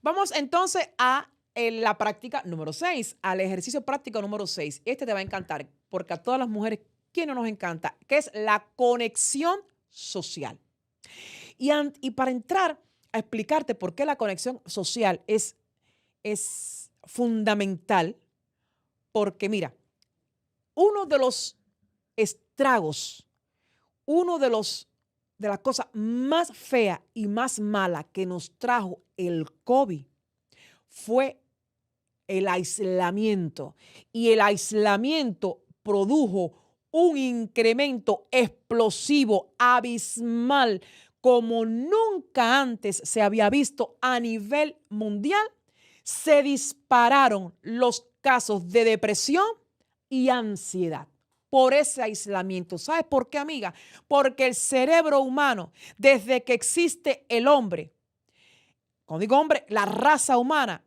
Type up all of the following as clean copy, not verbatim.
Vamos entonces a la práctica número 6, al ejercicio práctico número 6. Este te va a encantar porque a todas las mujeres, ¿quién no nos encanta? Que es la conexión social. Y para entrar a explicarte por qué la conexión social es fundamental, porque mira, uno de los estragos, uno de las cosas más feas y más malas que nos trajo el COVID fue el aislamiento. Y el aislamiento produjo un incremento explosivo, abismal, como nunca antes se había visto a nivel mundial. Se dispararon los casos de depresión y ansiedad por ese aislamiento. ¿Sabes por qué, amiga? Porque el cerebro humano, desde que existe el hombre, cuando digo hombre, la raza humana,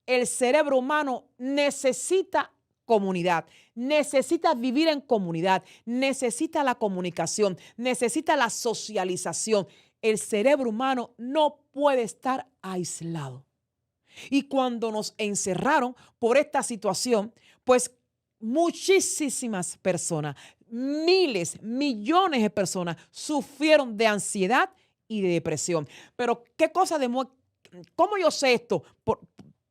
el cerebro humano necesita comunidad, necesita vivir en comunidad, necesita la comunicación, necesita la socialización. El cerebro humano no puede estar aislado. Y cuando nos encerraron por esta situación, pues muchísimas personas, miles, millones de personas sufrieron de ansiedad y de depresión. Pero ¿qué cosa demuestra? ¿Cómo yo sé esto?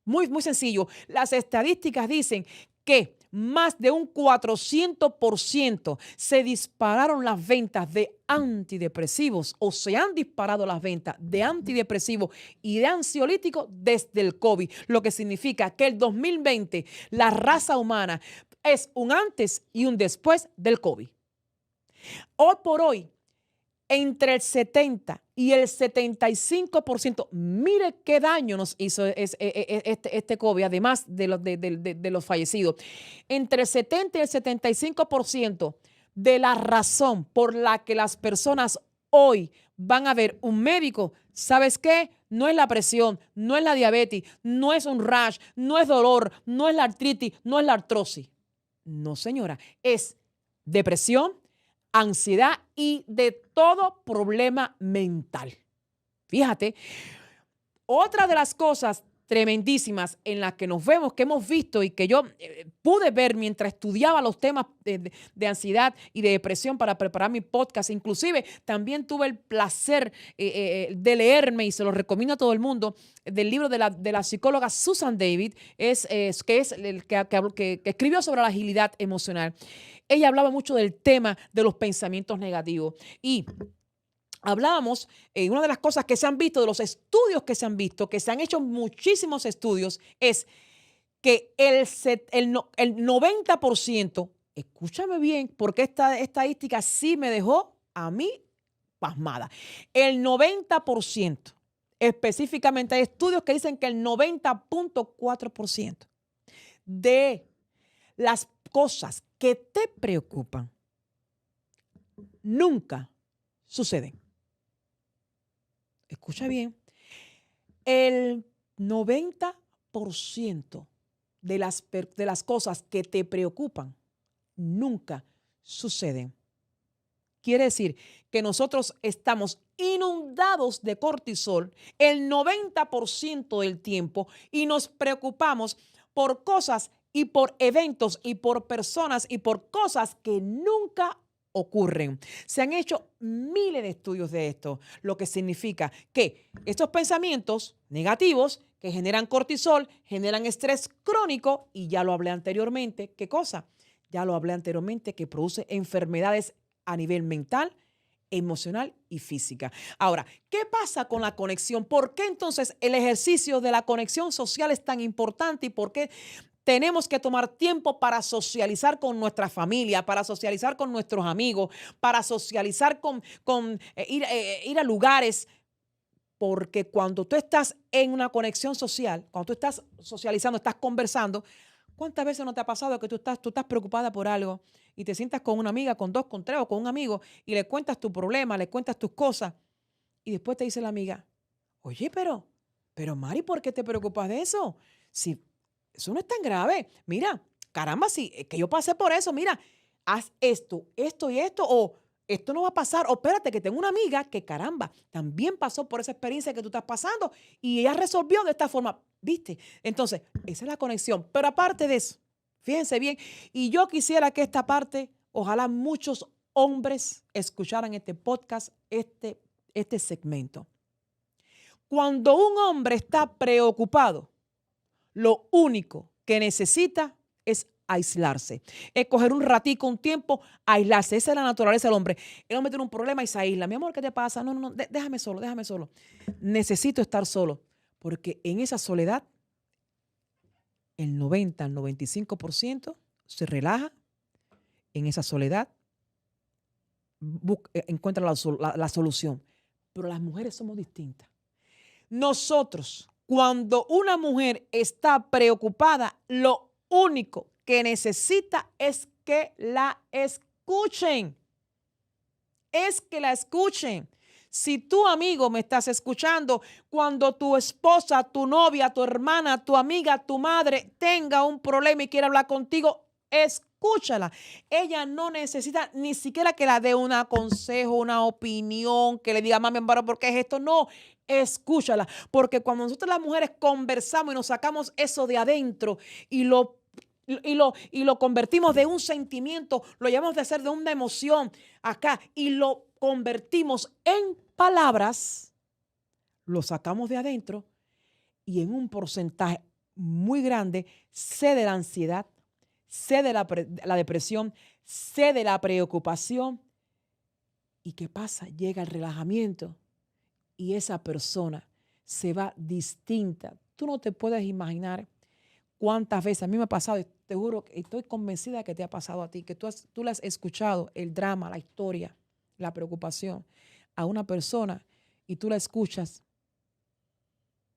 Muy sencillo. Las estadísticas dicen que más de un 400% se dispararon las ventas de antidepresivos o se han disparado las ventas de antidepresivos y de ansiolíticos desde el COVID, lo que significa que el 2020 la raza humana es un antes y un después del COVID. Hoy por hoy, entre el 70 y el 75%, mire qué daño nos hizo este COVID, además de los fallecidos. Entre el 70 y el 75% de la razón por la que las personas hoy van a ver un médico, ¿sabes qué? No es la presión, no es la diabetes, no es un rash, no es dolor, no es la artritis, no es la artrosis. No, señora, es depresión, ansiedad y de todo problema mental. Fíjate, otra de las cosas tremendísimas en las que nos vemos, que hemos visto y que yo pude ver mientras estudiaba los temas de ansiedad y de depresión para preparar mi podcast. Inclusive también tuve el placer de leerme, y se lo recomiendo a todo el mundo, del libro de la psicóloga Susan David, que es el que escribió sobre la agilidad emocional. Ella hablaba mucho del tema de los pensamientos negativos y hablábamos, una de las cosas que se han visto, de los estudios que se han visto, que se han hecho muchísimos estudios, es que el 90%, escúchame bien, porque esta estadística sí me dejó a mí pasmada, el 90%, específicamente hay estudios que dicen que el 90.4% de las cosas que te preocupan nunca suceden. Escucha bien, el 90% de las cosas que te preocupan nunca suceden. Quiere decir que nosotros estamos inundados de cortisol el 90% del tiempo y nos preocupamos por cosas y por eventos y por personas y por cosas que nunca ocurren. Se han hecho miles de estudios de esto, lo que significa que estos pensamientos negativos que generan cortisol, generan estrés crónico y ya lo hablé anteriormente. ¿Qué cosa? Ya lo hablé anteriormente, que produce enfermedades a nivel mental, emocional y física. Ahora, ¿qué pasa con la conexión? ¿Por qué entonces el ejercicio de la conexión social es tan importante y por qué tenemos que tomar tiempo para socializar con nuestra familia, para socializar con nuestros amigos, para socializar ir a lugares? Porque cuando tú estás en una conexión social, cuando tú estás socializando, estás conversando, ¿cuántas veces no te ha pasado que tú estás preocupada por algo y te sientas con una amiga, con dos, con tres o con un amigo y le cuentas tu problema, le cuentas tus cosas y después te dice la amiga, oye, pero Mari, ¿por qué te preocupas de eso? Si eso no es tan grave. Mira, caramba, si que yo pasé por eso, mira, haz esto, esto y esto, o esto no va a pasar. O espérate, que tengo una amiga que, caramba, también pasó por esa experiencia que tú estás pasando y ella resolvió de esta forma. ¿Viste? Entonces, esa es la conexión. Pero aparte de eso, fíjense bien, y yo quisiera que esta parte, ojalá muchos hombres escucharan este podcast, este segmento. Cuando un hombre está preocupado, lo único que necesita es aislarse. Es coger un ratico, un tiempo, aislarse. Esa es la naturaleza del hombre. El hombre tiene un problema y se aísla. Mi amor, ¿qué te pasa? No, déjame solo, déjame solo. Necesito estar solo, porque en esa soledad, el 90 al 95% se relaja. En esa soledad encuentra la solución. Pero las mujeres somos distintas. Nosotros, cuando una mujer está preocupada, lo único que necesita es que la escuchen. Es que la escuchen. Si tú, amigo, me estás escuchando, cuando tu esposa, tu novia, tu hermana, tu amiga, tu madre tenga un problema y quiera hablar contigo, escúchala. Ella no necesita ni siquiera que la dé un consejo, una opinión, que le diga, mami, amparo, ¿por qué es esto? No, escúchala. Porque cuando nosotros las mujeres conversamos y nos sacamos eso de adentro y lo convertimos de un sentimiento, lo llevamos de ser de una emoción acá y lo convertimos en palabras, lo sacamos de adentro y en un porcentaje muy grande cede la ansiedad, cede la depresión, cede la preocupación. ¿Y qué pasa? Llega el relajamiento y esa persona se va distinta. Tú no te puedes imaginar cuántas veces a mí me ha pasado, y te juro, estoy convencida de que te ha pasado a ti, que tú le has escuchado el drama, la historia, la preocupación a una persona y tú la escuchas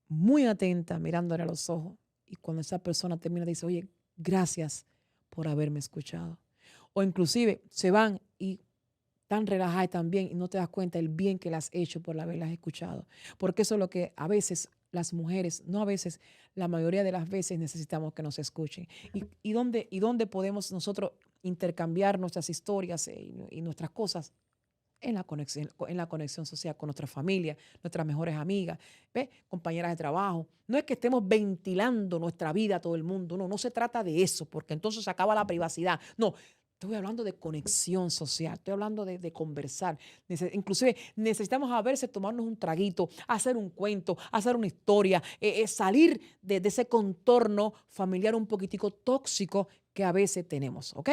muy atenta, mirándole a los ojos. Y cuando esa persona termina, dice, oye, gracias por haberme escuchado. O inclusive se van y tan relajadas también y no te das cuenta el bien que le has hecho por haberlas escuchado. Porque eso es lo que a veces las mujeres, no a veces, la mayoría de las veces necesitamos que nos escuchen. ¿Y dónde podemos nosotros intercambiar nuestras historias y nuestras cosas? En la conexión social con nuestra familia, nuestras mejores amigas, ¿ves? Compañeras de trabajo. No es que estemos ventilando nuestra vida a todo el mundo, no se trata de eso, porque entonces se acaba la privacidad. No, estoy hablando de conexión social, estoy hablando de conversar. Inclusive necesitamos a veces tomarnos un traguito, hacer un cuento, hacer una historia, salir de ese contorno familiar un poquitico tóxico que a veces tenemos, ¿ok?